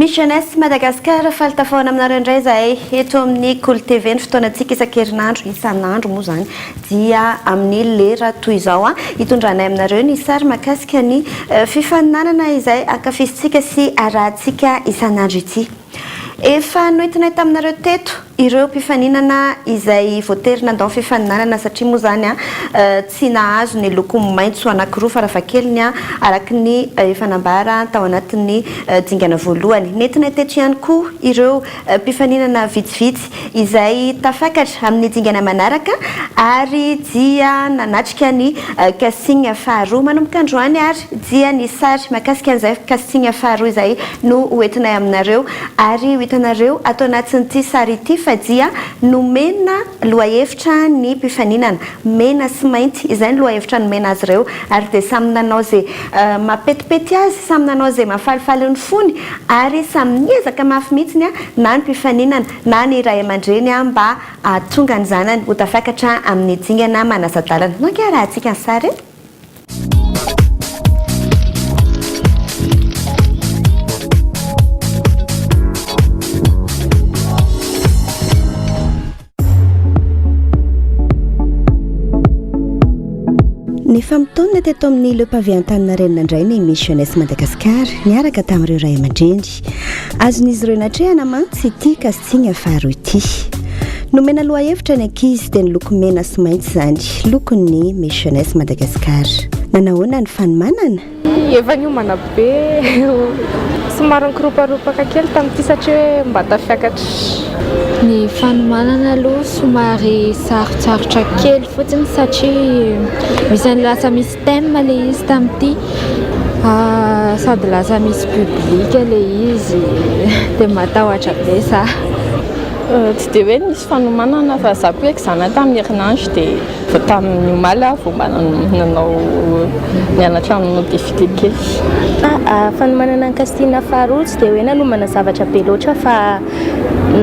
Misy jeunesse Madagascar faltafaona aminareo indray zahay eto amin'ny Cool TV ny fotoanantsika isan-kerinandro isan'andro moa zany dia amin'ny lera toy izao hitondranay aminareo ny sary mahakasika ny fifaninanana izay ankafizintsika sy arahantsika isan'andro ity. Efa noentinay taminareo teto ireo mpifaninana izay voatery nandao fifaninanana satria moa zany tsy nahazo ny loko maitso anankiroa farafahakeliny araky ny efa nambara tao anatin'ny dingana voalohany. Nentinay teto ihany koa ireo mpifaninana vitsivitsy izay tafakatra amin'ny dingana manaraka ary dia nanatrika ny casting faharoa manomboka androany ary dia ny sary mahakasika an'izay casting faharoa izay no hoentinay aminareo ary hitanareo atao anatin'ity sary ity fa dia nomena lohahevitra ny mpifaninana mena sy mainty izay ny lohahevitra nomena azy ireo ary dia samy nanao zay mapetipety azy samy nanao zay mahafalifaly ny fony ary samy niezaka mafy mihitsiny na ny mpifaninana na ny ray aman-dreny mba tonga ny zanany ho tafakatra amin'ny dingana manasadalana. Nonke arahantsika ny sary ny famitona teto amin'ny le pavé Antaninarenina indray ny Miss Jeunesse Madagascar niaraka tamin'ireo ray aman-dreny azon'izy ireo natrehana mantsy ity casting faharoa ity. Nomena lohahevitra ny ankizy dia ny loko mena sy mainty zany lokon'ny Miss Jeunesse Madagascar. Nanahoana ny fanomanana? Efa niomana be somary nikoroparopaka kely tamin'ity satria mba tafiakatra. Ny fanomanana aloha somary sarotsarotra kely fotsiny satria misy lasa misy thème ilay izy tamin'ity sady lasa misy public ilay izy dia matahotra be za. Tsy dia hoe nisy fanomanana fa za koa eky zana tamin'ny herinandro dia vao tamin'ny omaly vao mba nanao nianatra nanao défilé kely. Fanomanana ny casting faharoa tsy dia hoe nanomana zavatra be loatra fa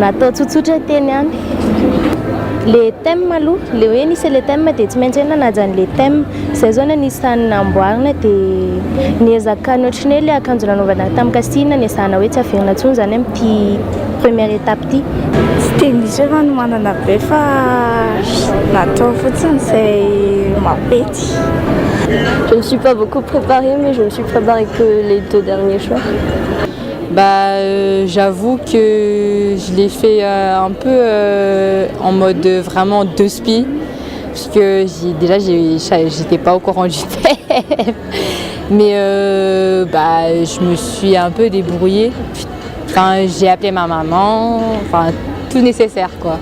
natao tsotsotra teny ihany. Le thème aloha le hoe nisy le thème dia tsy maintsy hoe nanaja an'le thème izay zao nisy tany namboarina dia niezaka ny ohatrany hoe le akanjo nanaovana tamin'ny casting niezahana hoe tsy averina intsony zany amin'ity première étape ity. Tsy dia nisy hoe fanomanana be fa natao fotsiny izay mapety. Je ne suis pas beaucoup préparée, mais je ne suis préparée que les 2 derniers choix. J'avoue que je l'ai fait un peu en mode vraiment 2 spies, parce que j'étais pas au courant du thème, mais je me suis un peu débrouillée. Enfin, j'ai appelé ma maman, enfin tout nécessaire quoi.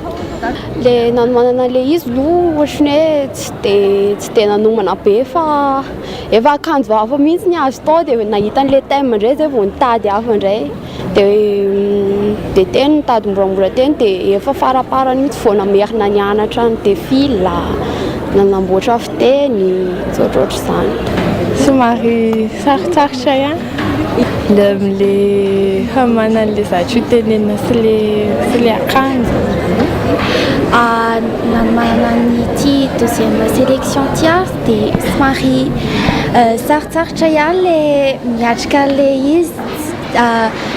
Le nanomanana le izy no ohatrany hoe tsy dia nanomana be fa efa akanjo hafa mihitsy ny azo tao dia nahita an'le thème indray zay vao nitady hafa indray dia teny nitady moramora teny dia efa faraparany mihitsy vao namerina nianatra ny défilé nanamboatra fiteny ohatrohatry izany. Somary sarotsarotra ihany le hamana an'le zavatra tenenina sy le akanjo. Manana ity deuxième sélection dia somary sarotsarotra ihany le miatrika le izy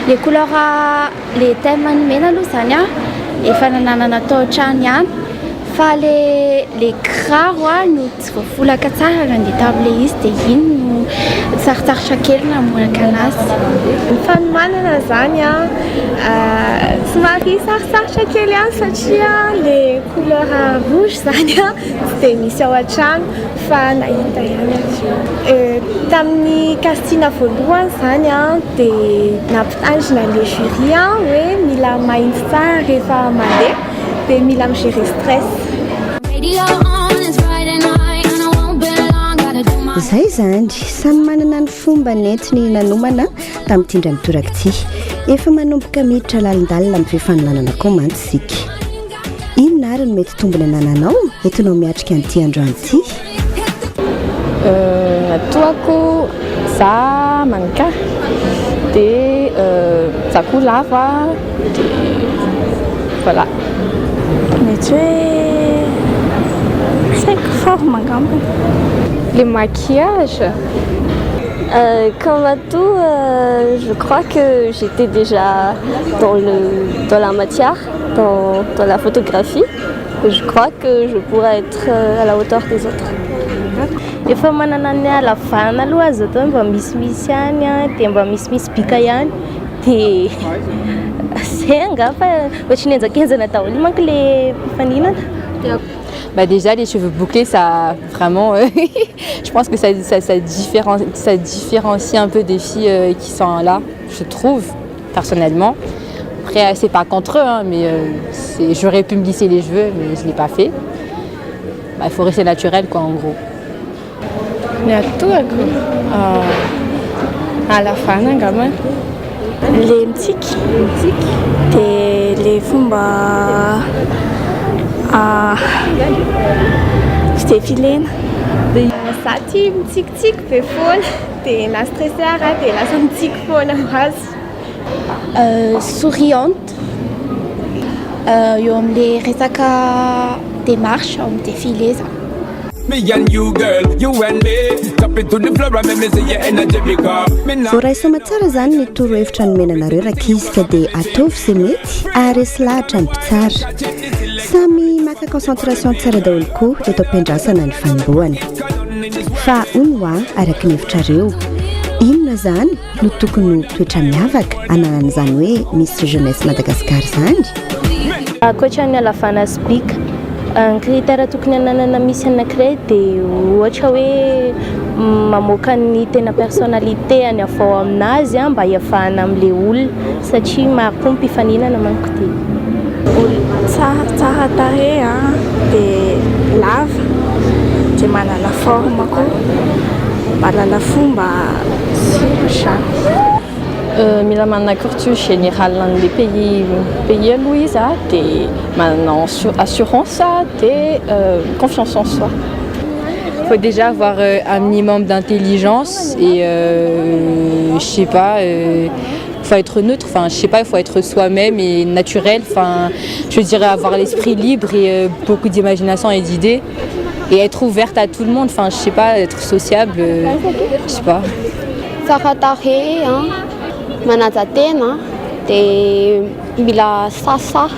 le couleur le thème mena aloha zany efa nananana tao trano ihany fa le kiraro no tsy voafolaka tsara nandeha tamin'le izy dia iny no sarotsarotra kely namonaka anazy. Ny fanomanana zany somary sarotsarotra kely ihany satria le couleur rouge zany tsy dia misy ao an-trano fa nahita ihany. Tamin'ny casting voalohany zany dia nampitandrina le jury hoe mila mahitsy tsara rehefa mandeha dia mila migérer stress. Zay zany samy manana ny fomba nentiny nanomana tamin'ity indray mitoraka ity. Efa manomboka miditra lalindalina amin'ny fifaninanana koa mantsy isika. Inona ary no mety tombony anananao entinao miatrika an'ity androany ity? Atoako za manika dia za koa lava dia voilà. Mety hoe saiko forme angamba. Le maquillage Comme atout, je crois que j'étais déjà dans la matière, dans la photographie. Je crois que je pourrais être à la hauteur des autres. Efa manana ny alavana aloha azo atao mba misimisy ihany a dia mba misimisy bika ihany dia zay angamba ohatran'ny enjakenjana daholo manko le mpifaninana. Bah déjà les cheveux bouclés ça vraiment je pense que ça différencie un peu des filles qui sont là, je trouve personnellement. Après c'est pas contre eux hein, mais j'aurais pu me lisser les cheveux mais je l'ai pas fait. Bah, il faut rester naturel quoi en gros. Ny atoako alafana angamba le mitsiky dia le fomba fidefilena za tia mitsikitsiky be foana dia na stressé ara dia lasa mitsiky foana azy. Souriante eo amin'le resaka démarche ao amin'ny défilé za. voaraisama tsara zany ny torohevitra nomenanareo rakizika dia ataovy izay mety ary resy lahatra ny mpitsara samy maka concentration tsara daholo koa eto am-piandrasana ny fanombohana fa ono araka ny hevitrareo inona zany no tokony ho toetra miavaka ananan'izany hoe misy jeunesse Madagasikara zany Ankoatran'ny alavana sy bika ny critère tokony ananana misy anankiray dia ohatra hoe mamoaka ny tena personnalité any avao aminazy mba hiafahana amin'ilay olona satria maro koa mpifaninana manko dia tsara tarehy dia lava dia manana forme koa manana fomba sirotra. Mila manana culture générale dans les pays aloha izy dia manana assurance et confiance en soi. Il faut déjà avoir un minimum d'intelligence et je sais pas faut être neutre, enfin je sais pas, il faut être soi-même et naturel, enfin je dirais avoir l'esprit libre et beaucoup d'imagination et d'idées et être ouverte à tout le monde, enfin je sais pas, être sociable, je sais pas. Tsara tarehy manaja tena dia mila sasa.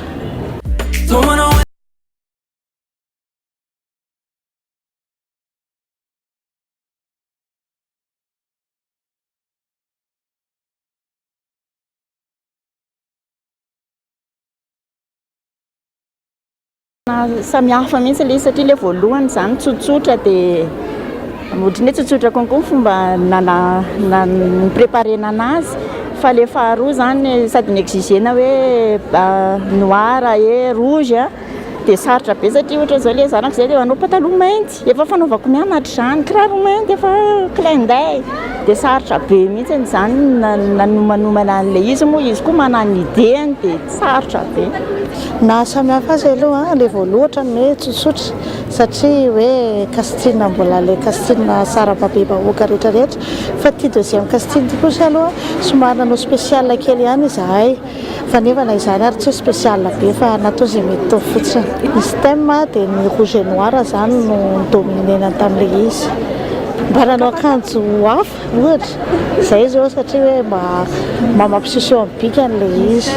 Samihafa mihitsy ilay satria ilay voalohany izany tsotsotra dia ohatran'ny hoe tsotsotra konko ny fomba nipreparena anazy fa ilay faharoa izany sady niexigena hoe noir e rouge dia sarotra be satria ohatra zao ilay zanako izay dia hanao pataloha mainty efa fanaovako mianatra izany kiraro mainty efa clin d'œil dia sarotra be mihitsy izany nanomanomana an'ilay izy moa izy koa manana idéany dia sarotra be. Na samihafa azy aloha ilay voalohatra ny hoe tsotsotra satria hoe casting mbola ilay casting sara-babe bahoaka rehetrarehetra fa ity deuxième casting ity kosa aloha somary nanao spécial kely ihany izahay fa nefa na izany ary tsy hoe spécial be fa natao izay mety tao fotsiny. Misy thème dia ny rouge et noir zany no dominena tamin'ilay izy mba nanao akanjo hafa ohatra izay zao satria hoe mba mampiseho amin'ny bika an'ilay izy.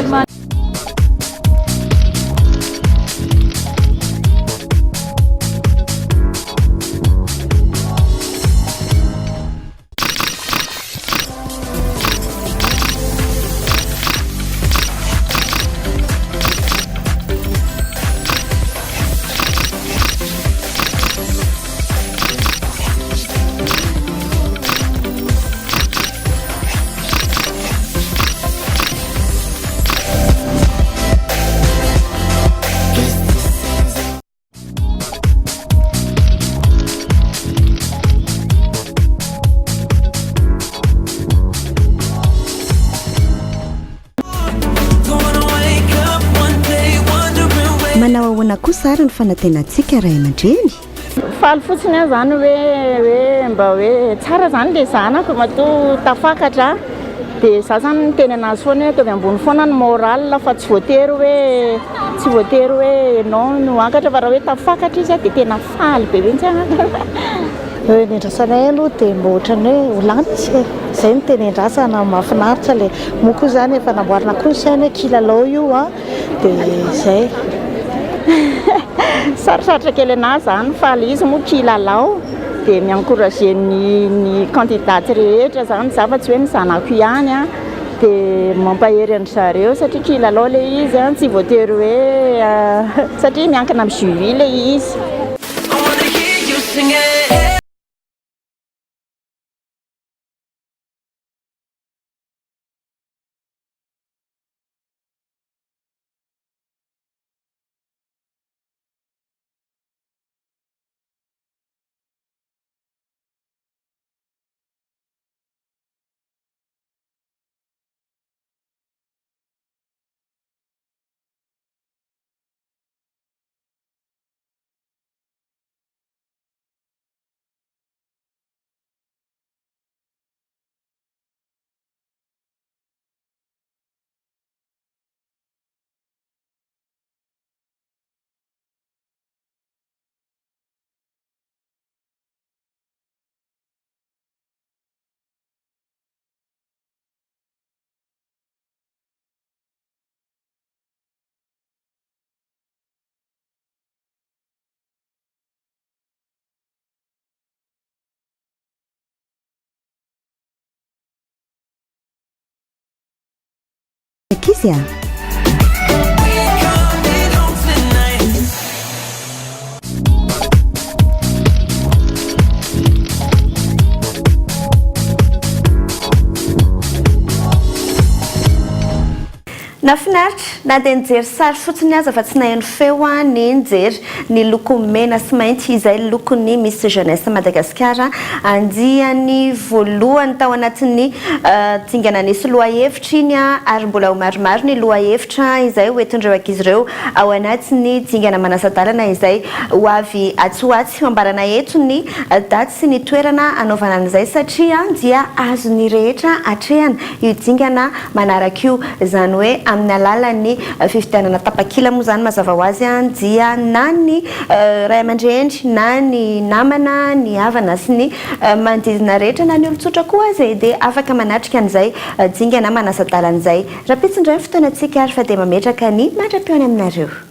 manao ahoana koa sara ny fanatenantsika ray aman-dreny faly fotsiny zany hoe mba hoe tsara zany le zanako matoa tafakatra dia za zany teny anazy foana hoe tovy ambony foana ny moral fa tsy voatery hoe non no ankatra fa raha hoe tafakatra izy dia tena faly be mihitsy Nendrasanay aloha dia mba ohatrany hoe ho lanitra izay no teny endrasana mahafinaritra le moa zany efa namboarina koa saina kilalao io a dia izay sarosarotra kely anazy zany fa le izy moa kilalao dia miencourager ny candidaty rehetra zany za fa tsy hoe ny zanako ihany a dia mampahery an zareo satria kilalao le izy a tsy voatery hoe satria miankina amin'ny jury le izy. Kizia. Nafinaritra na dia nijery sary fotsiny aza fa tsy naheno feo ny nijery ny loko mena sy mainty izay lokon'ny Miss Jeunesse Madagasikara andiany voalohany tao anatin'ny dingana nisy lohahevitra iny ary mbola ho maromaro ny lohahevitra izay hoentindreo ankizy ireo ao anatin'ny dingana manasadalana izay ho avy atsoatsy ambarana eto ny daty sy ny toerana anaovana an'izay satria dia azony rehetra atrehana io dingana manaraka io izany hoe amin'ny alalan'ny fifidianana tapakila moa zany mazava ho azy dia na ny ray aman-dreny na ny namana ny havana sy ny manodidina rehetra na ny olon-tsotra koa azy dia afaka manatrika an'izay dingana manasadalana izay raha pitsindray ny fotoanantsika ary fa dia mametraka ny mandra-piona aminareo.